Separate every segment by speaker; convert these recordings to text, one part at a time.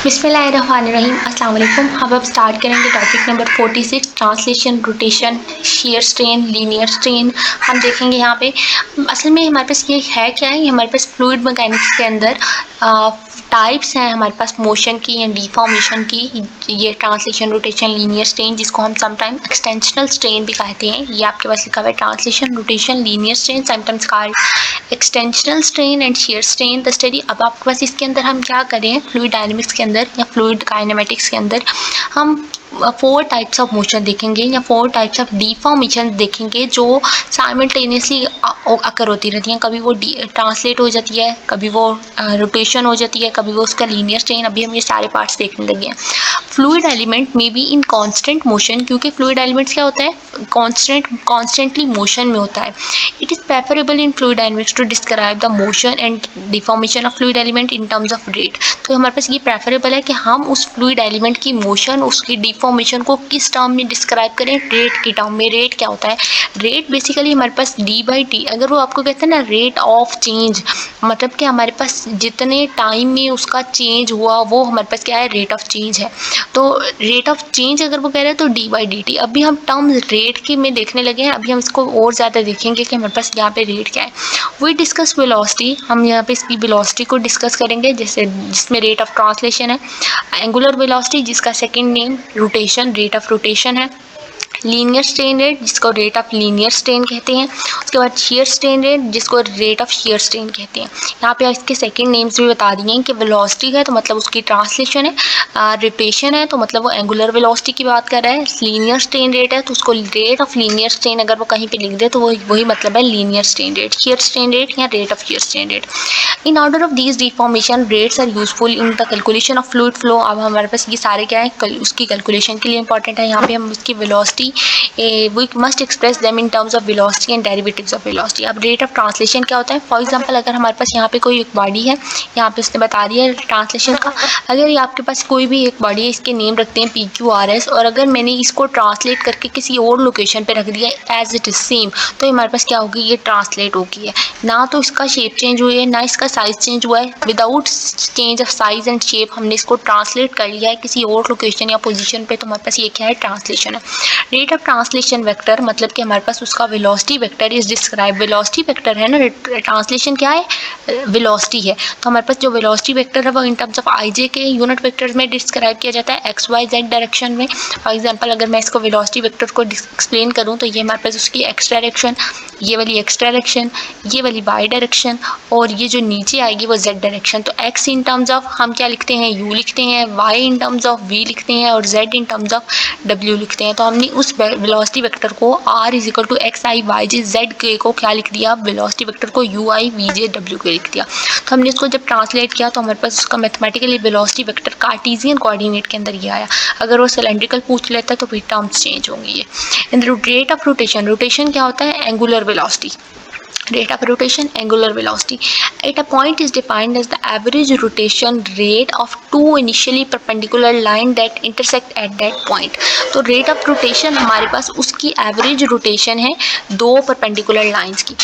Speaker 1: बिस्मिल्लाहिर्रहमानिर्रहीम। अस्सलाम वालेकुम। अब स्टार्ट करेंगे topic number 46, translation, rotation, shear strain, linear strain. हम देखेंगे यहाँ पे असल में हमारे पास ये है क्या है, ये हमारे पास फ्लूइड मैकेनिक्स के अंदर टाइप्स हैं हमारे पास मोशन की या डिफॉर्मेशन की। ये ट्रांसलेशन, रोटेशन, लीनियर स्ट्रेन, जिसको हम समटाइम एक्सटेंशनल स्ट्रेन भी कहते हैं। ये आपके पास लिखा हुआ है translation, rotation, linear strain, sometimes called extensional strain and shear strain the study. अब आपके पास इसके अंदर हम क्या करें, फ्लूइड डायनेमिक्स के अंदर या फ्लूइड काइनेमेटिक्स के अंदर हम 4 टाइप्स ऑफ मोशन देखेंगे या 4 टाइप्स ऑफ डिफॉर्मेशन देखेंगे जो साइमल्टेनियसली अकर होती रहती हैं। कभी वो ट्रांसलेट हो जाती है, कभी वो रोटेशन हो जाती है, कभी वो उसका लीनियर स्ट्रेन। अभी हम ये सारे पार्ट्स देखने लगे हैं। Fluid element may be in constant motion, क्योंकि फ्लूइड एलिमेंट्स क्या होता है, कॉन्स्टेंटली मोशन में होता है। It is preferable in fluid dynamics to describe the motion and deformation of fluid element in terms of rate. तो हमारे पास ये प्रेफरेबल है कि हम उस फ्लूइड एलिमेंट की मोशन, उसकी डिफॉर्मेशन को किस टर्म में डिस्क्राइब करें, रेट की टर्म में। रेट क्या होता है, रेट बेसिकली हमारे पास d/t, अगर वो आपको कहते हैं ना रेट ऑफ चेंज, मतलब कि हमारे पास जितने टाइम में उसका चेंज हुआ वो हमारे पास क्या है, रेट ऑफ चेंज है। तो रेट ऑफ चेंज अगर वो कह रहे हैं तो d/dt। अभी हम टर्म रेट की में देखने लगे हैं, अभी हम इसको और ज़्यादा देखेंगे कि हमारे पास यहाँ पे रेट क्या है। वी डिस्कस वेलोसिटी, हम यहाँ पे इसकी वेलोसिटी को डिस्कस करेंगे, जैसे जिसमें रेट ऑफ ट्रांसलेशन है। एंगुलर वेलोसिटी, जिसका second name rotation, rate of rotation है। लीनियर स्ट्रेन रेट, जिसको रेट ऑफ लीनियर स्ट्रेन कहते हैं। उसके बाद शेयर स्ट्रेन रेट, जिसको रेट ऑफ शेयर स्ट्रेन कहते हैं। यहाँ पे इसके सेकंड नेम्स भी बता दिए हैं कि वेलोसिटी है तो मतलब उसकी ट्रांसलेशन है, रोटेशन है तो मतलब वो एंगुलर वेलोसिटी की बात कर रहा है, लीनियर स्ट्रेन रेट है तो उसको रेट ऑफ लीनियर स्ट्रेन अगर वो कहीं पे लिख दे तो वही मतलब है linear strain rate, shear strain rate या rate of shear strain rate. In order of these deformation rates are useful in the calculation of fluid flow. अब हमारे पास ये सारे क्या है, उसकी कैलकुलेशन के लिए इंपॉर्टेंट है। यहाँ पे हम उसकी velocity, we must express them in terms of velocity and derivatives of velocity। अब रेट ऑफ ट्रांसलेशन क्या होता है, फॉर एग्जांपल अगर हमारे पास यहाँ पे कोई एक बॉडी है, यहाँ पे उसने बता दिया है ट्रांसलेशन का। अगर ये आपके पास कोई भी एक बॉडी है, इसके नेम रखते हैं PQRS, और अगर मैंने इसको ट्रांसलेट करके किसी और लोकेशन पे रख दिया एज इट इज सेम, तो हमारे पास क्या होगी, ये ट्रांसलेट होगी है ना। तो इसका शेप चेंज हुई है ना इसका साइज चेंज हुआ है। Without change of size and shape हमने इसको ट्रांसलेट कर लिया है किसी और लोकेशन या पोजीशन पे, तो हमारे पास ये क्या है, ट्रांसलेशन है। रेट ऑफ ट्रांसलेशन वेक्टर, मतलब कि हमारे पास उसका velocity vector is describe, velocity vector है ना, ट्रांसलेशन क्या है, वेलोसिटी है। तो हमारे पास जो वेलोसिटी वेक्टर है वो इन टर्म्स ऑफ IJ के यूनिट वेक्टर्स में डिस्क्राइब किया जाता है, XYZ डायरेक्शन में। फॉर एग्जांपल अगर मैं इसको वेलोसिटी वेक्टर को एक्सप्लेन करूँ तो ये हमारे पास उसकी एक्स डायरेक्शन, ये वाली एक्स डायरेक्शन, ये वाली वाई डायरेक्शन, और ये जो नीचे आएगी वो जेड डायरेक्शन। तो एक्स इन टर्म्स ऑफ हम क्या लिखते हैं, यू लिखते हैं, y in terms of v लिखते हैं, और जेड इन टर्म्स ऑफ डब्ल्यू लिखते हैं। तो हमने उस वेलोसिटी वेक्टर को r is equal to XIYJ Z को क्या लिख दिया, वेलोसिटी वेक्टर को UIVJW के लिख दिया। तो हमने इसको जब ट्रांसलेट किया तो हमारे पास उसका mathematically velocity vector Cartesian coordinate के अंदर ये आया। अगर वो सिलेंड्रिकल पूछ लेता है तो फिर टर्म्स चेंज होंगी ये। इन रेट ऑफ रोटेशन, रोटेशन क्या होता है, angular velocity, rate of rotation, angular velocity at a point is defined as the average rotation rate of two initially perpendicular line that intersect at that point। तो rate of rotation हमारे पास उसकी average rotation है दो perpendicular lines की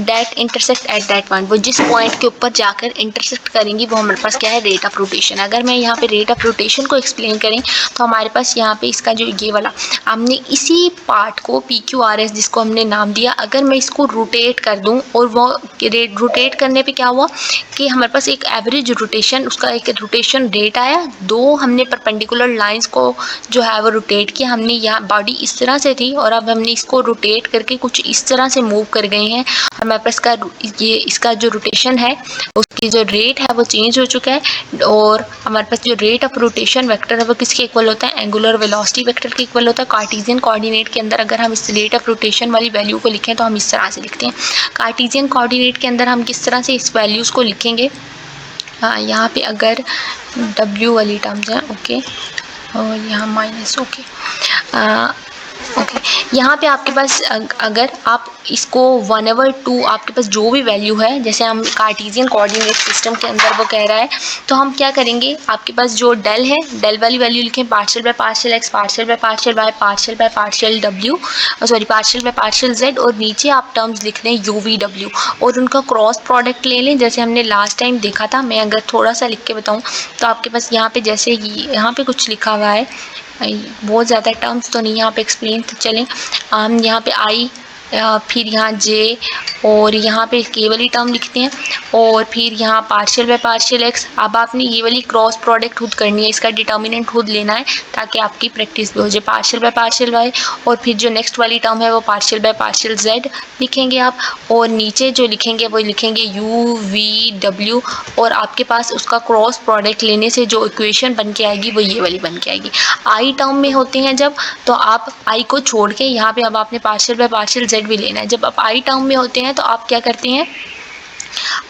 Speaker 1: that intersect at that point, वो जिस point के ऊपर जाकर intersect करेंगी वो हमारे पास क्या है, rate of rotation। अगर मैं यहाँ पे rate of rotation को explain करें तो हमारे पास यहाँ पे इसका जो ये वाला, हमने इसी part को PQRS जिसको हमने नाम दिया, अगर मैं इसको रोटेट कर दूँ और वो रोटेट करने पे क्या हुआ कि हमारे पास एक एवरेज रोटेशन, उसका एक रोटेशन रेट आया, दो हमने परपेंडिकुलर लाइंस को जो है वो रोटेट किया। हमने यहाँ बॉडी इस तरह से थी और अब हमने इसको रोटेट करके कुछ इस तरह से मूव कर गए हैं, हमारे पास का ये इसका जो रोटेशन है उसकी जो रेट है वो चेंज हो चुका है, और हमारे पास जो रेट ऑफ रोटेशन वेक्टर है वो किसके इक्वल होता है, एंगुलर वेलोसिटी वेक्टर के इक्वल होता है। कार्टेशियन कोऑर्डिनेट के अंदर अगर हम इस रेट ऑफ रोटेशन वाली वैल्यू को लिखें तो हम इस तरह से लिखते हैं। कार्टेशियन कोऑर्डिनेट के अंदर हम किस तरह से इस वैल्यूज़ को लिखेंगे, हाँ यहाँ पे अगर W वाली टर्म्स हैं ओके, और यहाँ माइनस ओके, ओके, यहाँ पे आपके पास अगर आप इसको 1/2 आपके पास जो भी वैल्यू है, जैसे हम कार्टेशियन कोऑर्डिनेट सिस्टम के अंदर वो कह रहा है, तो हम क्या करेंगे, आपके पास जो डेल है, डेल वाली वैल्यू लिखें partial by partial x, partial by partial y, partial by partial डब्ल्यू, sorry partial by partial z, और नीचे आप टर्म्स लिख लें यू वी डब्ल्यू, और उनका क्रॉस प्रोडक्ट ले लें जैसे हमने लास्ट टाइम देखा था। मैं अगर थोड़ा सा लिख के बताऊँ तो आपके पास यहाँ पे जैसे यहाँ पे कुछ लिखा हुआ है, बहुत ज़्यादा टर्म्स तो नहीं यहाँ पे एक्सप्लेन चलें, हम यहाँ पे आई, फिर यहाँ जे, और यहाँ पे के वाली टर्म लिखते हैं, और फिर यहाँ पार्शियल बाय पार्शियल एक्स। अब आपने ये वाली क्रॉस प्रोडक्ट खुद करनी है, इसका डिटर्मिनेंट खुद लेना है ताकि आपकी प्रैक्टिस भी हो जाए। पार्शियल बाय पार्शियल वाई, और फिर जो नेक्स्ट वाली टर्म है वो पार्शियल बाय पार्शियल जेड लिखेंगे आप, और नीचे जो लिखेंगे वो लिखेंगे यू वी डब्ल्यू, और आपके पास उसका क्रॉस प्रोडक्ट लेने से जो इक्वेशन बन के आएगी वो ये वाली बन के आएगी। आई टर्म में होते हैं जब, तो आप आई को छोड़ के यहाँ पे अब आपने पार्शियल बाय पार्शियल जेड भी लेना है। जब आप आई टर्म में होते हैं तो आप क्या करते हैं,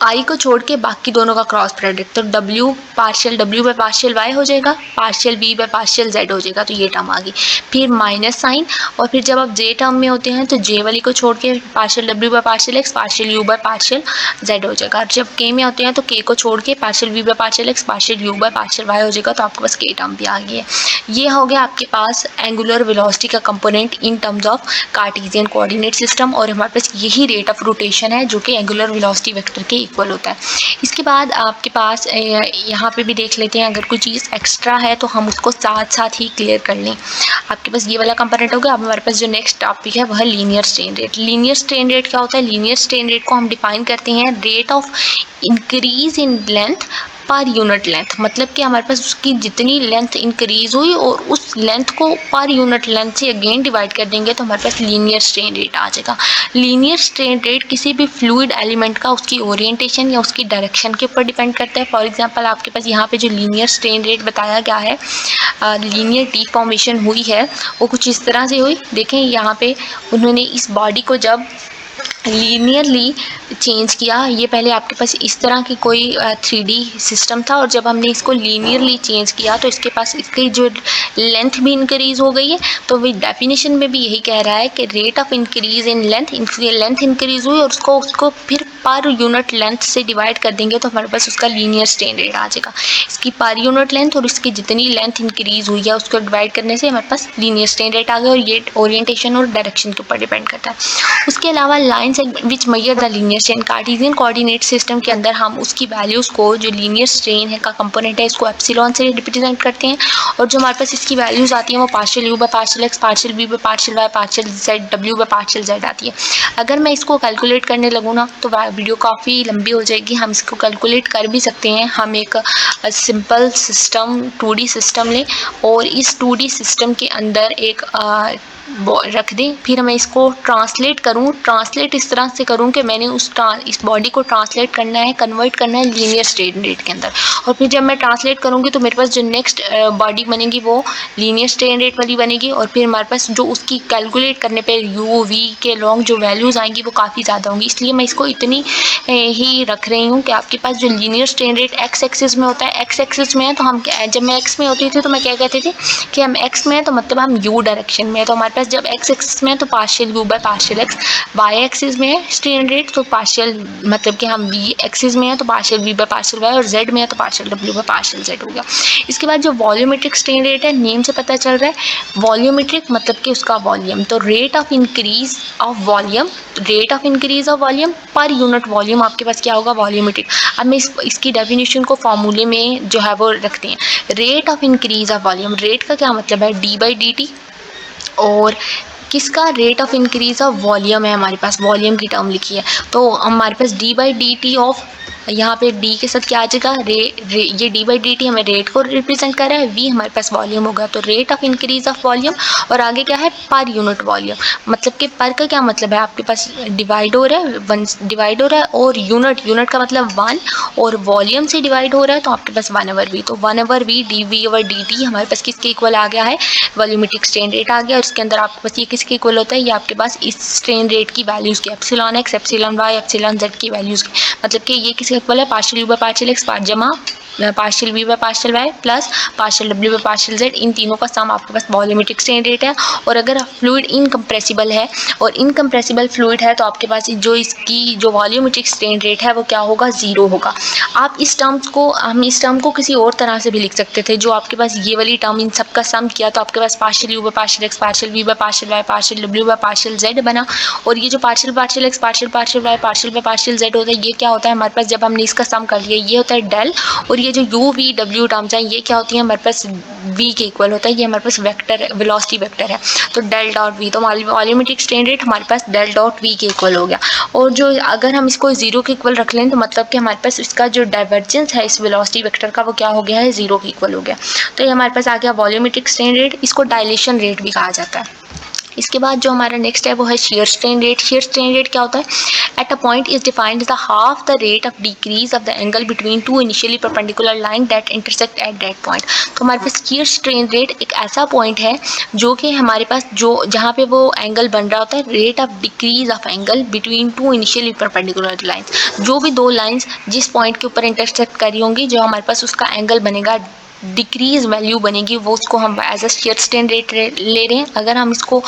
Speaker 1: आई को छोड़ के बाकी दोनों का क्रॉस प्रोडक्ट, तो W partial W by partial Y हो जाएगा, partial we by partial Z हो जाएगा, तो ये टर्म आ गई। फिर माइनस साइन, और फिर जब आप जे टर्म में होते हैं तो जे वाली को छोड़ के partial W by partial x, partial you by partial Z हो जाएगा। और जब के में होते हैं तो के को छोड़ के partial we by partial x, partial you by partial Y हो जाएगा, तो आपके पास के टर्म भी आ गई है। ये हो गया आपके पास एंगुलर वेलोसिटी का component in terms of Cartesian coordinate system, और हमारे पास यही रेट ऑफ रोटेशन है जो कि एंगुलर वेलोसिटी वेक्टर के इक्वल होता है। इसके बाद आपके पास यहाँ पे भी देख लेते हैं, अगर कोई चीज़ एक्स्ट्रा है तो हम उसको साथ साथ ही क्लियर कर लें। आपके पास ये वाला कंपोनेंट हो गया। अब हमारे पास जो नेक्स्ट टॉपिक है वह linear strain rate. Linear strain rate क्या होता है? लीनियर स्ट्रेन रेट को हम डिफाइन करते हैं rate of increase in length per unit length, मतलब कि हमारे पास उसकी जितनी लेंथ इंक्रीज हुई और उस लेंथ को पर यूनिट लेंथ से अगेन डिवाइड कर देंगे तो हमारे पास लीनियर स्ट्रेन रेट आ जाएगा। लीनियर स्ट्रेन रेट किसी भी फ्लूइड एलिमेंट का उसकी ओरिएंटेशन या उसकी डायरेक्शन के ऊपर डिपेंड करता है। फॉर एग्जांपल आपके पास यहाँ पे जो लीनियर स्ट्रेन रेट बताया गया है, लीनियर डिफॉर्मेशन हुई है वो कुछ इस तरह से हुई। देखें यहाँ पे उन्होंने इस बॉडी को जब लीनियरली चेंज किया, ये पहले आपके पास इस तरह की कोई 3D सिस्टम था, और जब हमने इसको लीनियरली चेंज किया तो इसके पास इसकी जो लेंथ भी इंक्रीज हो गई है। तो वो डेफिनेशन में भी यही कह रहा है कि rate of increase in length increase हुई और उसको फिर पर यूनिट लेंथ से डिवाइड कर देंगे तो हमारे पास उसका लीनियर स्ट्रेन रेट आ जाएगा। इसकी पर यूनिट लेंथ और इसकी जितनी लेंथ इंक्रीज हुई है उसको डिवाइड करने से हमारे पास लीनियर स्ट्रेन रेट आ गया, और ये ओरिएंटेशन और डायरेक्शन के ऊपर डिपेंड करता है। उसके अलावा lines which measure the linear strain, Cartesian coordinate system के अंदर हम उसकी वैल्यूज़ को, जो लीनियर स्ट्रेन है का कंपोनेंट है, इसको एप्सिलॉन से रिप्रेजेंट करते हैं, और जो हमारे पास इसकी वैल्यूज़ आती हैं वो partial you by partial x, partial we by partial y, partial z डब्ल्यू बाय पार्शियल जेड आती है। अगर मैं इसको कैलकुलेट करने लगूँ ना तो वीडियो काफ़ी लंबी हो जाएगी। हम इसको कैलकुलेट कर भी सकते हैं। हम एक सिंपल सिस्टम 2D सिस्टम लें और इस 2D सिस्टम के अंदर एक रख दें, फिर मैं इसको ट्रांसलेट इस तरह से करूँ कि मैंने इस बॉडी को ट्रांसलेट करना है, कन्वर्ट करना है लीनियर स्ट्रेन रेट के अंदर, और फिर जब मैं ट्रांसलेट करूँगी तो मेरे पास जो नेक्स्ट बॉडी बनेगी वो लीनियर स्ट्रेन रेट वाली बनेगी, और फिर हमारे पास जो उसकी कैलकुलेट करने पे यू वी के लॉन्ग जो वैल्यूज़ आएंगी वो काफ़ी ज़्यादा होंगी। इसलिए मैं इसको इतनी ही रख रही हूँ कि आपके पास जो linear strain rate x axis में होता है, एक्स एक्सिस में है तो हम जब मैं एक्स में होती थी तो मैं क्या कहती थी कि हम एक्स में है तो मतलब हम यू डायरेक्शन में है, तो हमारे पास जब एक्स एक्सिस में है तो partial you by partial x, y axis में है स्ट्रेन रेट तो पार्शियल मतलब कि हम वी एक्सिस में है तो partial we by partial y, और जेड में है तो partial W by partial Z हो गया। इसके बाद जो वॉल्यूमेट्रिक स्ट्रेन रेट है, नेम से पता चल रहा है वॉल्यूमेट्रिक मतलब कि उसका वॉल्यूम, तो rate of increase of volume per unit volume आपके पास क्या होगा, वॉल्यूमेट्रिक। अब मैं इसकी डेफिनेशन को फॉर्मूले में जो है वो रखते हैं। Rate of increase of volume, rate का क्या मतलब है, डी बाई डी टी, और किसका rate of increase of volume है, हमारे पास वॉल्यूम की टर्म लिखी है तो हमारे पास D by D T of, यहाँ पे डी के साथ क्या आ जाएगा, ये डी बाई डी टी हमें रेट को रिप्रेजेंट कर रहा है, वी हमारे पास वॉल्यूम होगा, तो rate of increase of volume, और आगे क्या है पर यूनिट वॉल्यूम, मतलब कि पर का क्या मतलब है, आपके पास डिवाइड हो रहा है, वन डिवाइड हो रहा है, और यूनिट का मतलब 1, और वॉल्यूम से डिवाइड हो रहा है तो आपके पास 1/v, तो 1/v d v over d t हमारे पास किसके इक्वल आ गया है, वॉल्यूमेट्रिक स्ट्रेन रेट आ गया। और इसके अंदर आपके पास ये किसके इक्वल होता है, ये आपके पास इस स्ट्रेन रेट की वैल्यूज़ के epsilon X, epsilon Y, epsilon Z की वैल्यूज़ की, मतलब कि ये किसके इक्वल है, partial you by partial X जमा partial v by partial y plus partial w by partial z, इन तीनों का सम आपके पास वॉल्यूमेट्रिक स्ट्रेन रेट है। और अगर फ्लूइड इनकम्प्रेसिबल है और इनकम्प्रेसिबल फ्लूइड है तो आपके पास जो इसकी जो वॉल्यूमेट्रिक स्ट्रेन रेट है वो क्या होगा, 0 होगा। आप इस टर्म्स को, हम इस टर्म को किसी और तरह से भी लिख सकते थे, जो आपके पास ये वाली टर्म इन सब का सम किया तो आपके पास partial u by partial x, partial v by partial y, partial w by partial z बना। और ये जो partial partial x, partial partial y, partial by partial z होता है, ये क्या होता है हमारे पास जब हमने इसका सम कर लिया, ये होता है डेल। और ये जो u v w टर्म्स हैं ये क्या होती है हमारे पास v के इक्वल होता है, ये हमारे पास वेक्टर वेलोसिटी वेक्टर है, तो डेल डॉट v, तो वॉल्यूमेट्रिक स्ट्रेन रेट हमारे पास डेल डॉट v के इक्वल हो गया। और जो अगर हम इसको 0 के इक्वल रख लें तो मतलब कि हमारे पास इसका जो डाइवर्जेंस है इस वेलोसिटी वेक्टर का वो क्या हो गया है, 0 के इक्वल हो गया। तो ये हमारे पास आ गया वॉल्यूमेट्रिक स्ट्रेन रेट, इसको डायलेशन रेट भी कहा जाता है। इसके बाद जो हमारा नेक्स्ट है वो है shear strain rate. Shear strain rate क्या होता है, at a point is defined the half the rate of decrease of the angle between two initially perpendicular line that intersect at that point. तो हमारे पास shear strain rate एक ऐसा point है जो कि हमारे पास जो जहाँ पे वो एंगल बन रहा होता है, rate of decrease of angle between two initially perpendicular lines, जो भी दो लाइन्स जिस पॉइंट के ऊपर इंटरसेक्ट करी होंगी, जो हमारे पास उसका एंगल बनेगा, डिक्रीज वैल्यू बनेगी, वो उसको हम as a shear strain rate ले रहे हैं। अगर हम इसको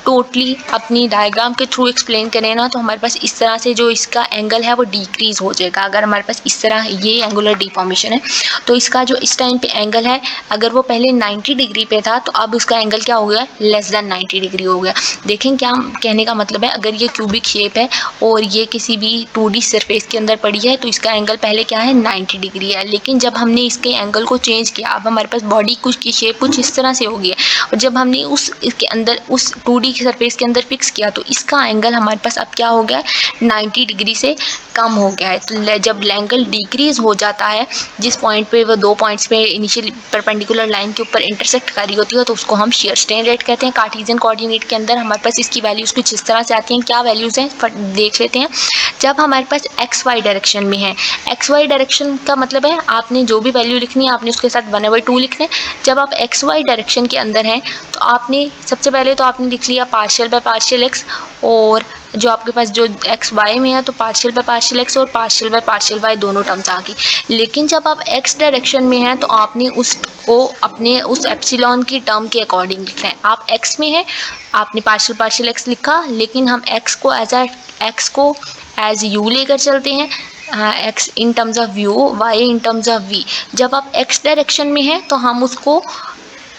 Speaker 1: टोटली अपनी डायग्राम के थ्रू एक्सप्लेन करें ना तो हमारे पास इस तरह से जो इसका एंगल है वो डिक्रीज हो जाएगा। अगर हमारे पास इस तरह ये एंगुलर डिफॉर्मेशन है तो इसका जो इस टाइम पे एंगल है, अगर वो पहले 90 डिग्री पे था तो अब उसका एंगल क्या हो गया, लेस देन 90 डिग्री हो गया। देखें क्या कहने का मतलब है, अगर ये क्यूबिक शेप है और ये किसी भी 2D सरफेस के अंदर पड़ी है तो इसका एंगल पहले क्या है, 90 डिग्री है, लेकिन जब हमने इसके एंगल को चेंज किया, अब हमारे पास बॉडी कुछ की शेप कुछ इस तरह से हो गई है, और जब हमने इसके अंदर उस 2D की सरफेस के अंदर फिक्स किया तो इसका एंगल हमारे पास अब क्या हो गया है, 90 डिग्री से कम हो गया है। तो जब एंगल डिक्रीज हो जाता है, जिस पॉइंट पे वो दो पॉइंट्स पे इनिशियल परपेंडिकुलर लाइन के ऊपर इंटरसेक्ट कर रही होती है तो उसको हम शियर स्ट्रेन रेट कहते हैं। कार्टेशियन कोऑर्डिनेट के अंदर हमारे पास इसकी वैल्यूज़ कुछ इस तरह से आती हैं। क्या वैल्यूज़ हैं देख लेते हैं। जब हमारे पास एक्स वाई डायरेक्शन में है, एक्स वाई डायरेक्शन का मतलब है आपने जो भी वैल्यू लिखनी है आपने उसके साथ 1/2 लिखना है। जब आप एक्स वाई डायरेक्शन के अंदर हैं तो आपने सबसे पहले तो आपने लिख लिया पार्शियल बाय पार्शियल एक्स, और जो आपके पास जो एक्स वाई में है तो पार्शियल बाय पार्शियल एक्स और पार्शियल बाय पार्शियल वाई दोनों टर्म्स आ गई। लेकिन जब आप एक्स डायरेक्शन में हैं तो आपने उसको अपने उस एप्सिलॉन की टर्म के अकॉर्डिंग लिखना है। आप एक्स में है, आपने पार्शियल पार्शियल एक्स लिखा, लेकिन हम एक्स को एज यू लेकर चलते हैं, x in terms of u, y in terms of v. जब आप एक्स डायरेक्शन में हैं तो हम उसको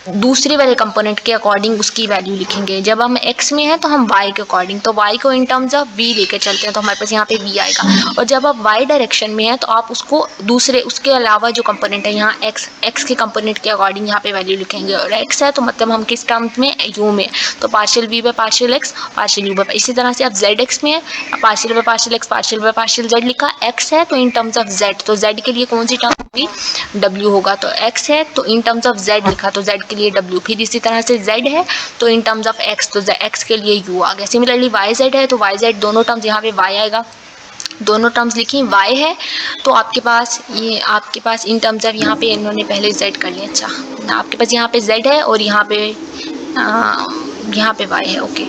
Speaker 1: दूसरे वाले कंपोनेंट के अकॉर्डिंग उसकी वैल्यू लिखेंगे। जब हम x में है तो हम y के अकॉर्डिंग, तो y को इन टर्म्स ऑफ v लेके चलते हैं तो हमारे पास यहाँ पे v आएगा। और जब आप y डायरेक्शन में है तो आप उसको दूसरे उसके अलावा जो कंपोनेंट है यहाँ x के कंपोनेंट के अकॉर्डिंग यहाँ पे वैल्यू लिखेंगे। और x है तो मतलब हम किस टर्म्स में, u में, तो partial v by partial x, partial u by. इसी तरह से आप zx में है, partial by partial x, partial by partial z लिखा। x है तो इन टर्म्स ऑफ z, तो z के लिए कौन सी टर्म होगी, w होगा। तो x है तो इन टर्म्स ऑफ z लिखा तो z के लिए w। फिर इसी तरह से z है तो इन टर्म्स ऑफ x, तो x के लिए u आ गया। सिमिलरली yz है तो yz दोनों टर्म्स यहाँ पे y आएगा, दोनों टर्म्स लिखी। y है तो आपके पास इन टर्म्स ऑफ यहाँ पे इन्होंने पहले z कर लिया। अच्छा, आपके पास यहाँ पे z है और यहाँ पे y है। ओके,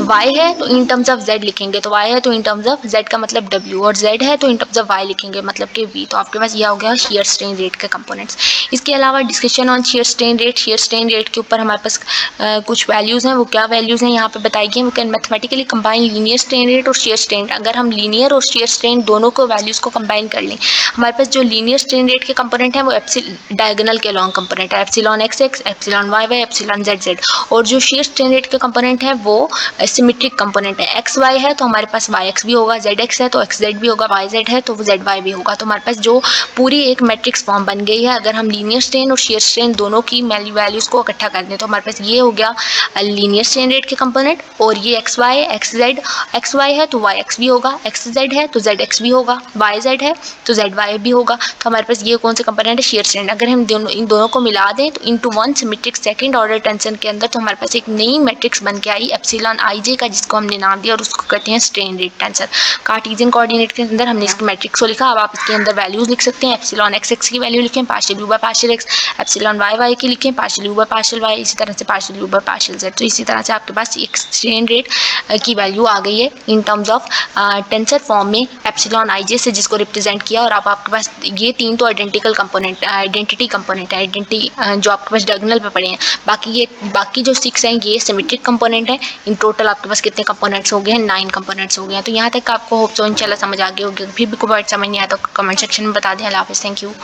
Speaker 1: y है तो इन टर्म्स ऑफ z लिखेंगे, तो y है तो इन टर्म्स ऑफ z का मतलब w, और z है तो इन टर्म्स ऑफ y लिखेंगे मतलब कि v। तो आपके पास ये हो गया शियर स्ट्रेन रेट के कंपोनेंट्स। इसके अलावा discussion on shear strain rate. Shear strain rate के ऊपर हमारे पास कुछ वैल्यूज़ हैं, वो क्या वैल्यूज़ हैं यहाँ पे बताई गई हैं। वो can mathematically combine linear strain rate और शियर स्ट्रेन रेट। अगर हम लीनियर और शियर स्ट्रेन दोनों को वैल्यूज़ को कंबाइन कर लें, हमारे पास जो लीनियर स्ट्रेन रेट के कंपोनेंट है वो डायगोनल के लॉन्ग कंपोनेंट है, epsilon x x, epsilon y y, epsilon z z. और जो शियर स्ट्रेन रेट के कंपोनेंट है वो सिमेट्रिक कंपोनेंट है। एक्स वाई है तो हमारे पास वाई एक्स भी होगा, जेड एक्स है तो एक्स जेड भी होगा, वाई जेड है तो वो जेड वाई भी होगा। तो हमारे पास जो पूरी एक मैट्रिक्स फॉर्म बन गई है। अगर हम लीनियर स्ट्रेन और शियर स्ट्रेन दोनों की वैल्यूज़ को इकट्ठा कर दें तो हमारे पास ये हो गया लीनियर स्ट्रेन रेट के कंपोनेंट। और ये x y x z, x y है तो वाई एक्स भी होगा, एक्स जेड है तो जेड एक्स भी होगा, वाई जेड है तो जेड वाई भी होगा। तो हमारे पास ये कौन से कंपोनेंट है, शेयर स्ट्रेन। अगर हम इन दोनों को मिला दें तो into one symmetric second order tension के अंदर तो हमारे पास एक नई मैट्रिक्स बन के आई एप्सिलॉन आई जे का, जिसको हमने नाम दिया और उसको कहते हैं strain rate tensor. Cartesian coordinate के अंदर हमने इसके मैट्रिक्स को लिखा। अब आप इसके अंदर वैल्यूज लिख सकते हैं। एप्सिलॉन एक्स एक्स की वैल्यू लिखें partial you by partial x, epsilon y y की लिखें partial you by partial y, इसी तरह से partial you by partial z. तो इसी तरह से आपके पास एक स्ट्रेन रेट की वैल्यू आ गई है in terms of tensor form में एप्सिलॉन आई जे से, जिसको रिप्रेजेंट किया। और अब आपके पास ये तीन तो आइडेंटिकल कंपोनेंट आइडेंटिटी कंपोनेंट है, आइडेंटिटी जो आपके पास डायगोनल पे पड़े हैं। बाकी जो 6 हैं ये सिमेट्रिक कंपोनेंट है। इन टोटल आपके पास कितने कंपोनेंट्स हो गए हैं? 9 कंपोनेंट्स हो गए हैं। तो यहाँ तक आपको होप सो इंशाल्लाह समझ आ गई होगी। फिर भी कोई वर्ड समझ नहीं आया तो कमेंट सेक्शन में बता दें। अल्लाह हाफिज़, थैंक यू।